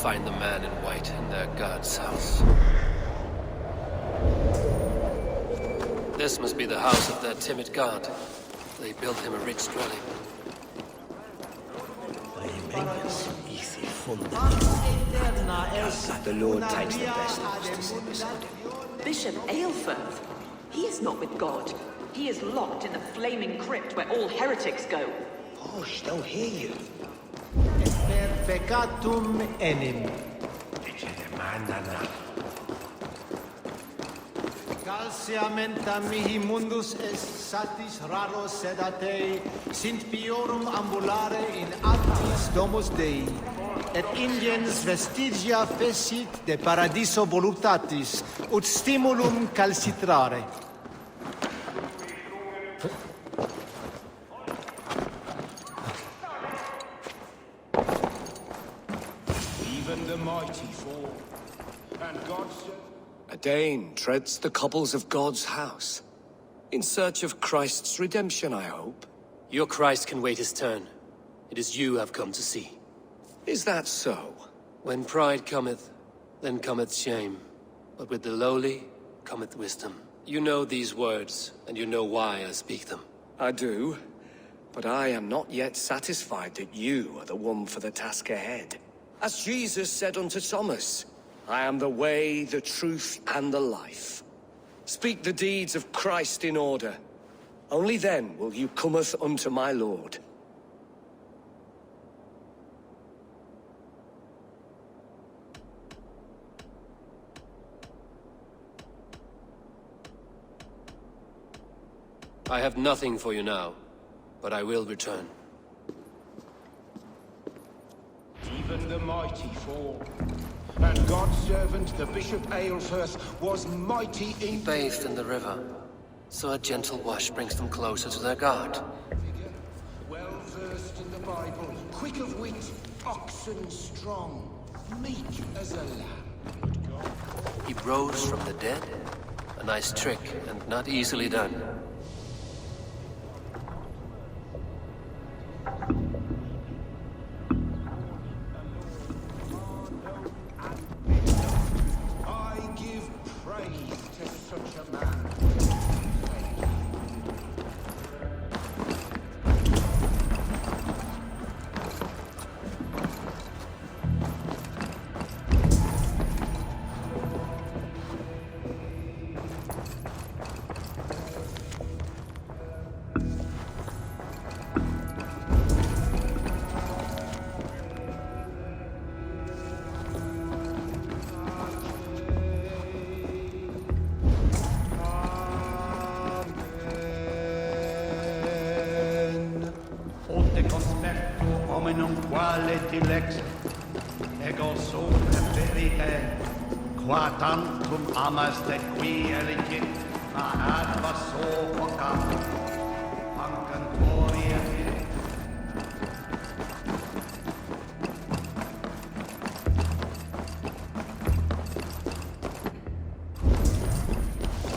find the man in white in their god's house. This must be the house of their timid god. They built him a rich dwelling. The Lord takes the best of us to see this good. Bishop Aelfirth? He is not with God. He is locked in the flaming crypt where all heretics go. Hush, they'll hear you. Per peccatum enim. Calciamenta mihi mundus est satis raro sedate, sint piorum ambulare in altis domus Dei, et ingens vestigia fecit de paradiso voluptatis, ut stimulum calcitrare. Even the mighty fall, and God said... A Dane treads the cobbles of God's house. In search of Christ's redemption, I hope. Your Christ can wait his turn. It is you I've come to see. Is that so? When pride cometh, then cometh shame. But with the lowly cometh wisdom. You know these words, and you know why I speak them. I do, but I am not yet satisfied that you are the one for the task ahead. As Jesus said unto Thomas, I am the way, the truth, and the life. Speak the deeds of Christ in order. Only then will you cometh unto my Lord. I have nothing for you now, but I will return. Even the mighty fall. And God's servant, the Bishop Aelfirth, was mighty He in... bathed in the river, so a gentle wash brings them closer to their God. Well versed in the Bible, quick of wit, oxen strong, meek as a lamb. He rose from the dead. A nice trick, and not easily done. I give praise to such a man. Ominum quale dilex, ego sopra verite, qua tantum amaste qui eligit, ma adva sophoca, mancantoria fit.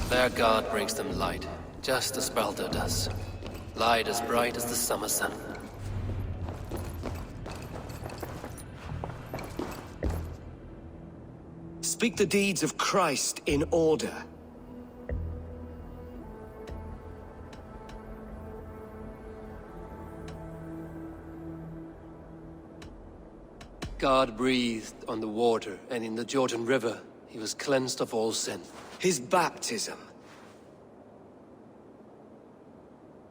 Their God brings them light, just as Baldur does. Light as bright as the summer sun. Speak the deeds of Christ in order. God breathed on the water, and in the Jordan River, he was cleansed of all sin. His baptism.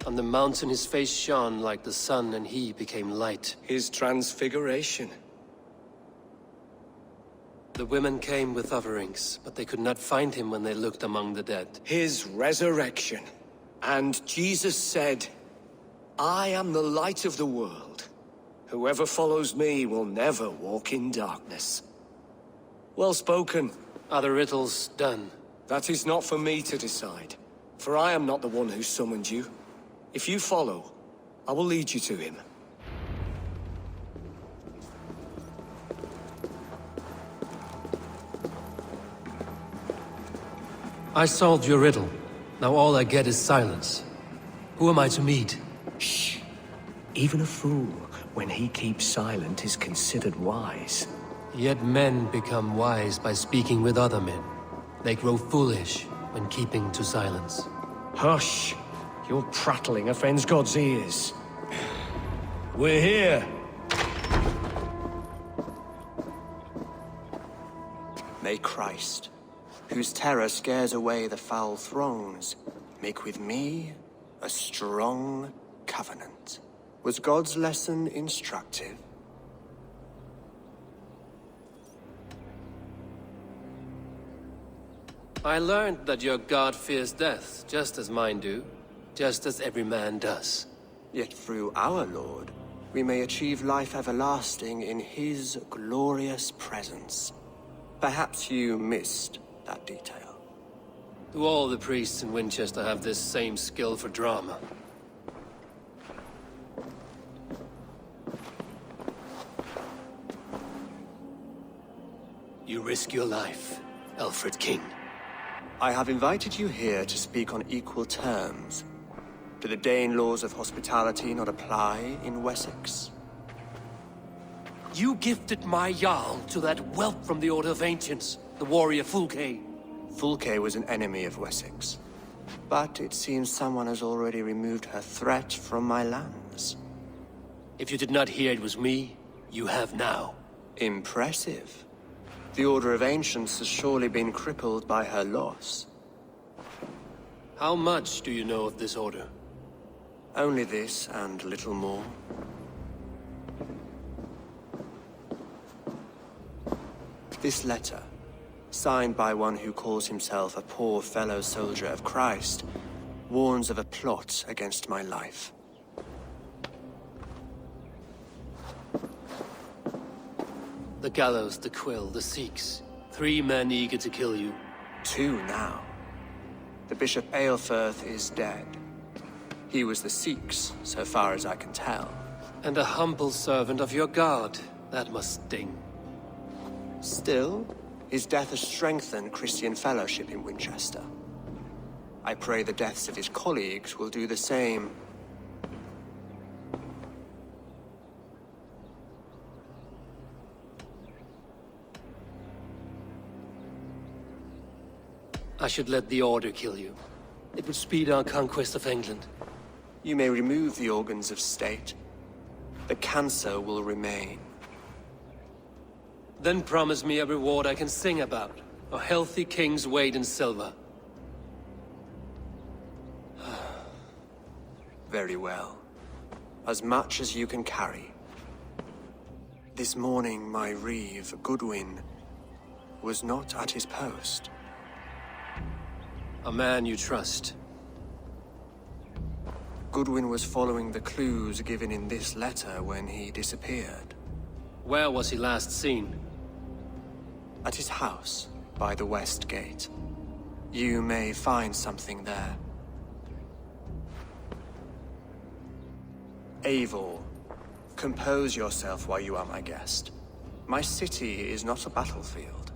On the mountain his face shone like the sun, and he became light. His transfiguration. The women came with offerings, but they could not find him when they looked among the dead. His resurrection. And Jesus said, I am the light of the world. Whoever follows me will never walk in darkness. Well spoken. Are the riddles done? That is not for me to decide, for I am not the one who summoned you. If you follow, I will lead you to him. I solved your riddle. Now all I get is silence. Who am I to meet? Shh. Even a fool, when he keeps silent, is considered wise. Yet men become wise by speaking with other men. They grow foolish when keeping to silence. Hush! Your prattling offends God's ears. We're here. May Christ, whose terror scares away the foul throngs, make with me a strong covenant. Was God's lesson instructive? I learned that your god fears death, just as mine do, just as every man does. Yet through our Lord, we may achieve life everlasting in his glorious presence. Perhaps you missed that detail. Do all the priests in Winchester have this same skill for drama? You risk your life, Alfred King. I have invited you here to speak on equal terms. Do the Dane laws of hospitality not apply in Wessex? You gifted my Jarl to that whelp from the Order of Ancients, the warrior Fulke. Fulke was an enemy of Wessex. But it seems someone has already removed her threat from my lands. If you did not hear it was me, you have now. Impressive. The Order of Ancients has surely been crippled by her loss. How much do you know of this order? Only this and little more. This letter, signed by one who calls himself a poor fellow soldier of Christ, warns of a plot against my life. The gallows, the quill, the Sikhs. 3 men eager to kill you. 2 now. The Bishop Aelfirth is dead. He was the Sikhs, so far as I can tell. And a humble servant of your god. That must sting. Still, his death has strengthened Christian fellowship in Winchester. I pray the deaths of his colleagues will do the same. I should let the Order kill you. It would speed our conquest of England. You may remove the organs of state. The cancer will remain. Then promise me a reward I can sing about. A healthy king's weight in silver. Very well. As much as you can carry. This morning, my reeve, Goodwin, was not at his post. A man you trust. Goodwin was following the clues given in this letter when he disappeared. Where was he last seen? At his house, by the west gate. You may find something there. Eivor, compose yourself while you are my guest. My city is not a battlefield.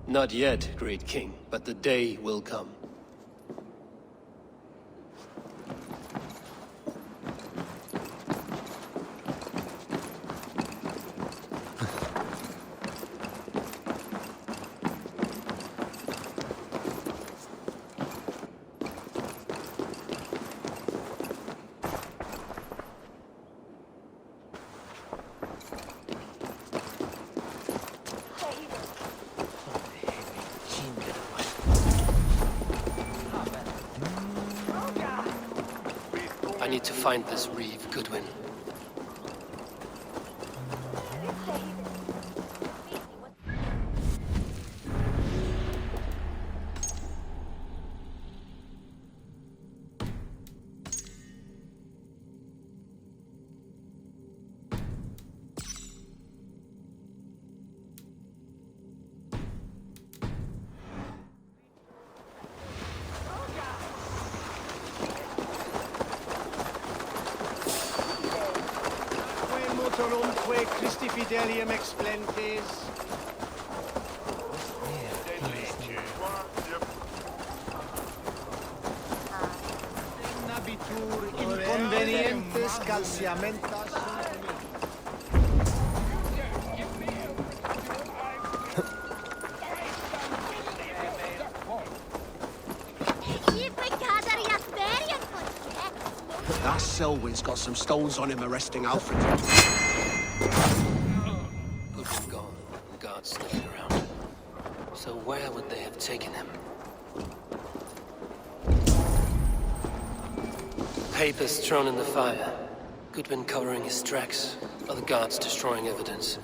Not yet, great king, but the day will come. I need to find this reeve, Goodwin. Motorumque Christi fidelium explentes. Nabitur inconvenientes calciamentas. That Selwyn's got some stones on him arresting Alfred. Good one gone, and guards sniffing around. So where would they have taken him? Papers thrown in the fire. Goodwin covering his tracks. Other guards destroying evidence.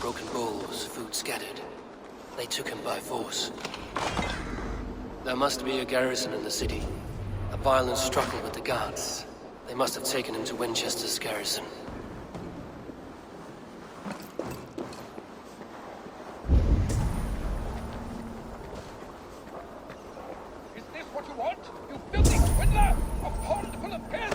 Broken bowls, food scattered. They took him by force. There must be a garrison in the city. A violent struggle with the guards. They must have taken him to Wincestre's garrison. Is this what you want? You filthy swindler! A pond full of piss!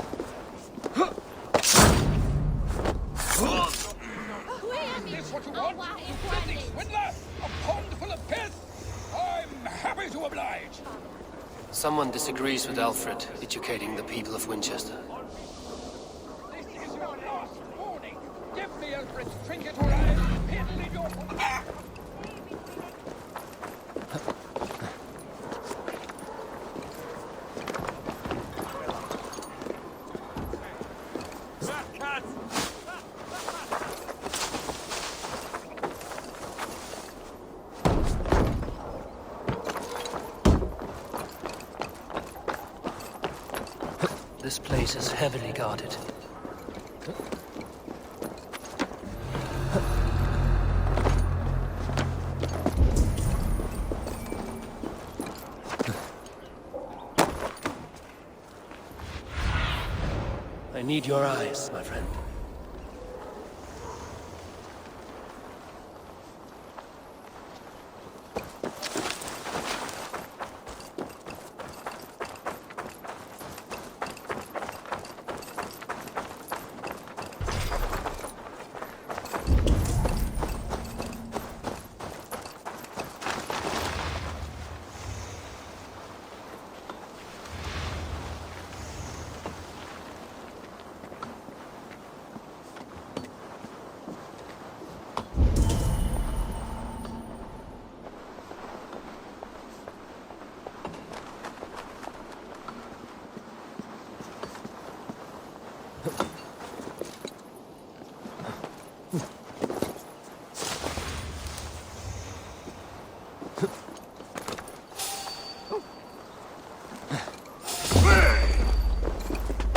Is this what you want? You filthy swindler! A pond full of piss! I'm happy to oblige! Someone disagrees with Alfred, educating the people of Wincestre. This is your last warning! Give me Alfred's trinket or I'll piddle in your... Ah! This place is heavily guarded. I need your eyes, my friend.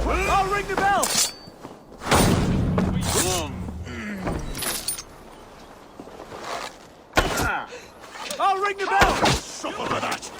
I'll ring the bell! I'll ring the bell! Suffer for that!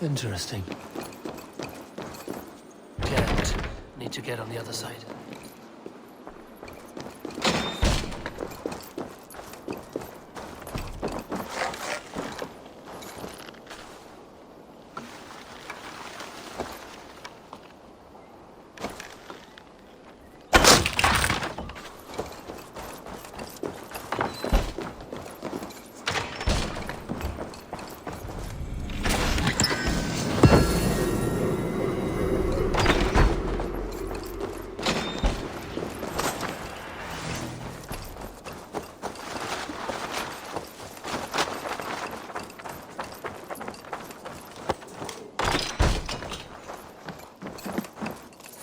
Interesting. Can't. Need to get on the other side.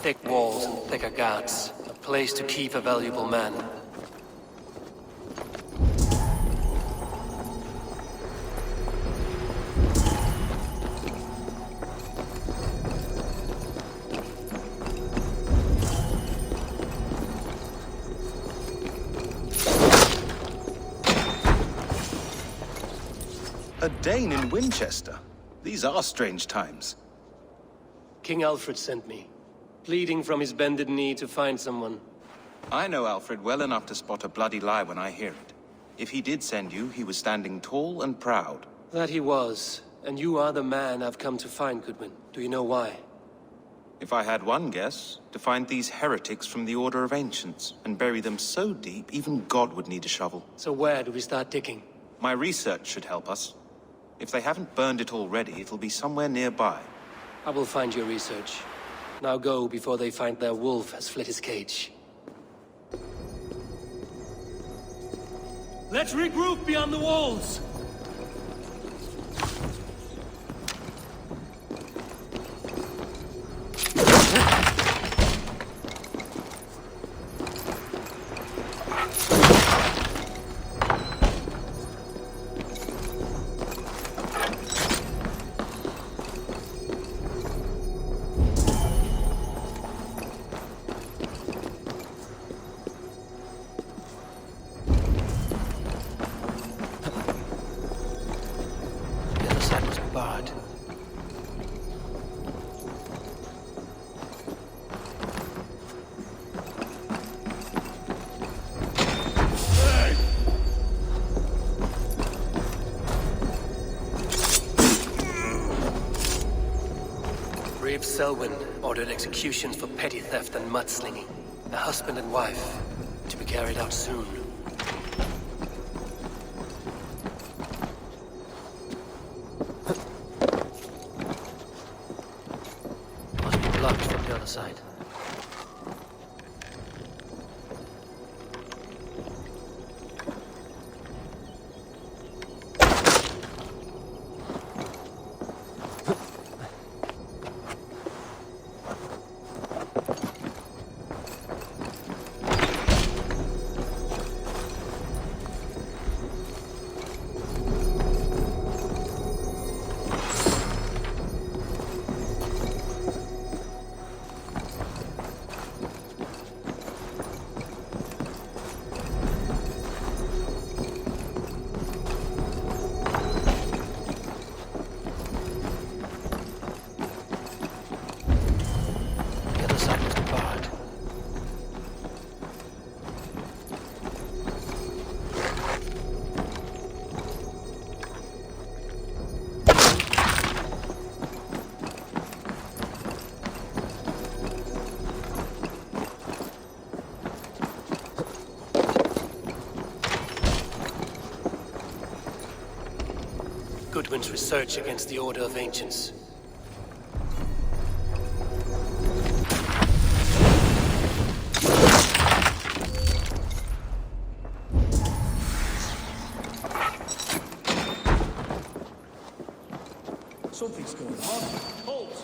Thick walls and thicker guards. A place to keep a valuable man. A Dane in Winchester? These are strange times. King Alfred sent me, pleading from his bended knee to find someone. I know Alfred well enough to spot a bloody lie when I hear it. If he did send you, he was standing tall and proud. That he was. And you are the man I've come to find, Goodwin. Do you know why? If I had one guess, to find these heretics from the Order of Ancients, and bury them so deep, even God would need a shovel. So where do we start digging? My research should help us. If they haven't burned it already, it'll be somewhere nearby. I will find your research. Now go before they find their wolf has fled his cage. Let's regroup beyond the walls! Selwyn ordered executions for petty theft and mudslinging. A husband and wife, to be carried out soon. Must be blocked from the other side. Goodwin's research against the Order of Ancients. Something's going on. Halt!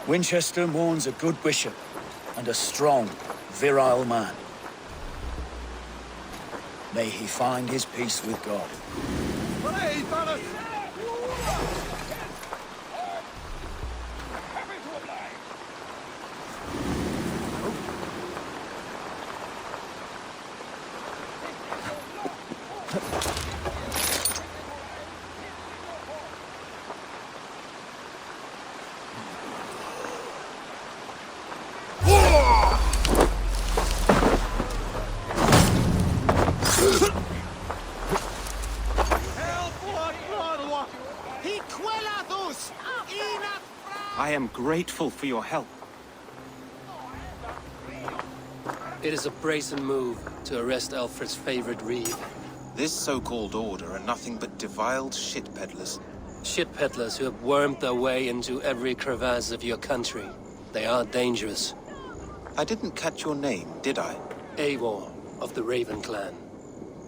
Wincestre mourns a good bishop and a strong, virile man. May he find his peace with God. I am grateful for your help. It is a brazen move to arrest Alfred's favorite reeve. This so-called order are nothing but deviled shit peddlers. Shit peddlers who have wormed their way into every crevasse of your country. They are dangerous. I didn't catch your name, did I? Eivor, of the Raven clan.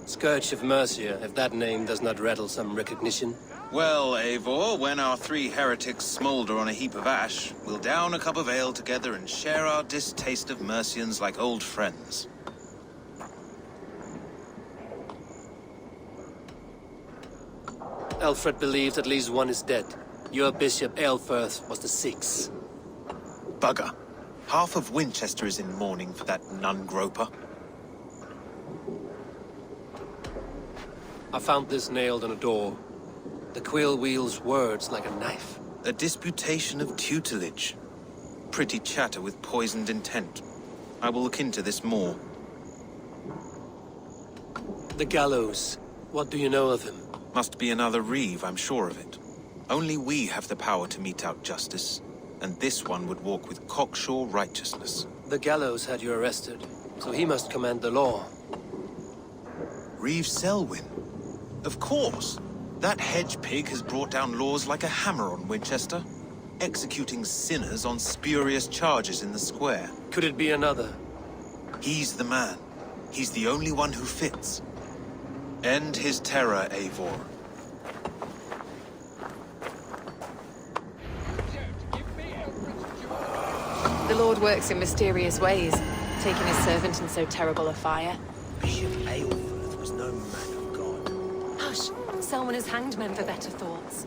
Scourge of Mercia, if that name does not rattle some recognition. Well, Eivor, when our 3 heretics smolder on a heap of ash, we'll down a cup of ale together and share our distaste of Mercians like old friends. Alfred believes at least one is dead. Your bishop, Aelfirth, was the 6th. Bugger. Half of Wincestre is in mourning for that nun-groper. I found this nailed on a door. The quill wields words like a knife. A disputation of tutelage. Pretty chatter with poisoned intent. I will look into this more. The gallows. What do you know of him? Must be another Reeve, I'm sure of it. Only we have the power to mete out justice, and this one would walk with cocksure righteousness. The gallows had you arrested, so he must command the law. Reeve Selwyn. Of course. That hedge pig has brought down laws like a hammer on Winchester, executing sinners on spurious charges in the square. Could it be another? He's the man. He's the only one who fits. End his terror, Eivor. The Lord works in mysterious ways, taking his servant in so terrible a fire. Bishop Aelfirth was no man of God. Hush! Selwyn has hanged men for better thoughts.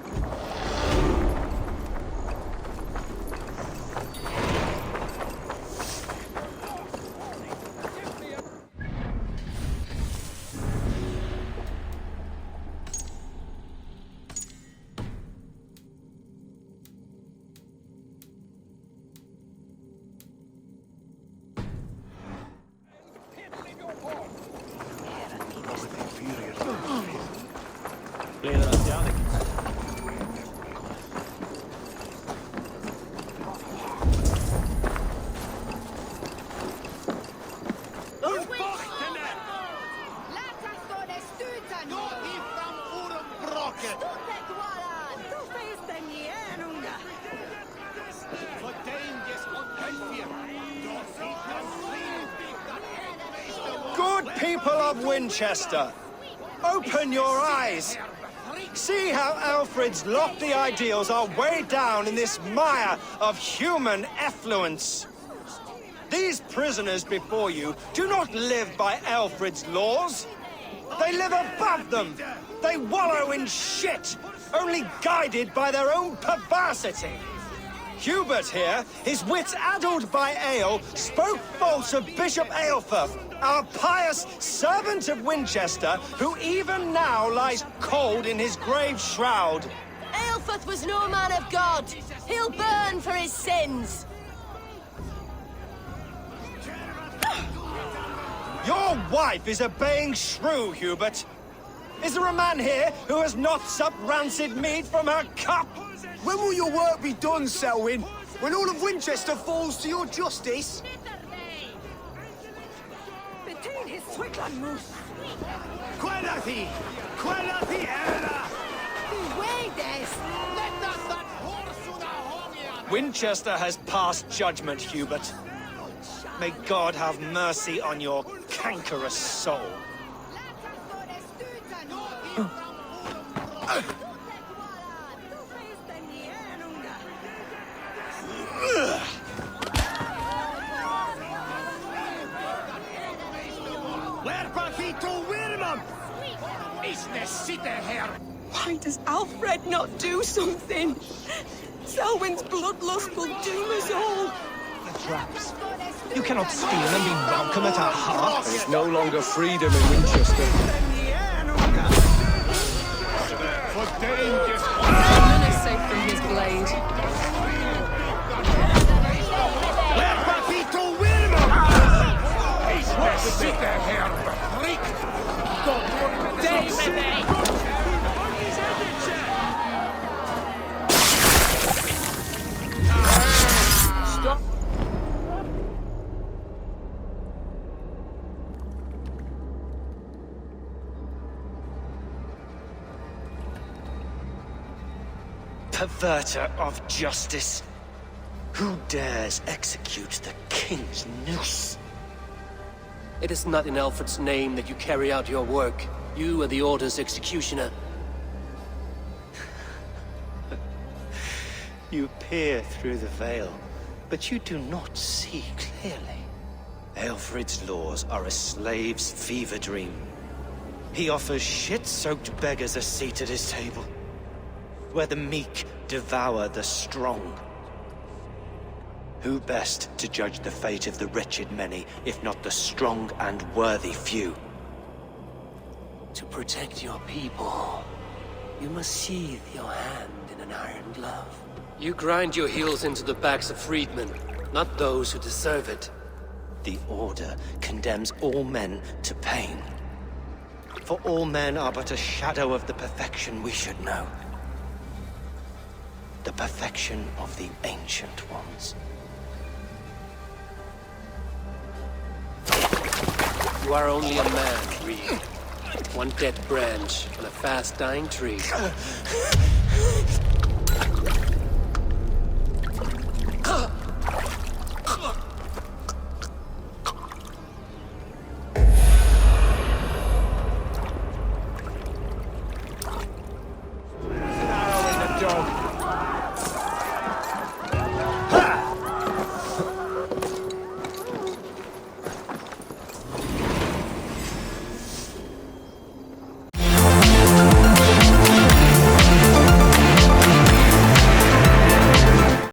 Good people of Winchester, open your eyes. See how Alfred's lofty ideals are weighed down in this mire of human effluence. These prisoners before you do not live by Alfred's laws. They live above them. They wallow in shit, only guided by their own perversity. Hubert here, his wits addled by ale, spoke false of Bishop Aelfirth, our pious servant of Winchester, who even now lies cold in his grave shroud. Aelfirth was no man of God. He'll burn for his sins. Your wife is obeying shrew, Hubert. Is there a man here who has not supped rancid meat from her cup? When will your work be done, Selwyn? When all of Winchester falls to your justice? Winchester has passed judgment, Hubert. May God have mercy on your cankerous soul. Why does Alfred not do something? Selwyn's bloodlust will doom us all. The traps. You cannot steal and be welcome at our hearts. There is no longer freedom in Winchester. None is safe from his blade. Stop. Perverter of justice. Who dares execute the king's noose? It is not in Alfred's name that you carry out your work. You are the Order's executioner. You peer through the veil, but you do not see clearly. Alfred's laws are a slave's fever dream. He offers shit-soaked beggars a seat at his table, where the meek devour the strong. Who best to judge the fate of the wretched many, if not the strong and worthy few? To protect your people, you must sheathe your hand in an iron glove. You grind your heels into the backs of freedmen, not those who deserve it. The Order condemns all men to pain. For all men are but a shadow of the perfection we should know. The perfection of the Ancient Ones. You are only a man, Reed. One dead branch on a fast-dying tree.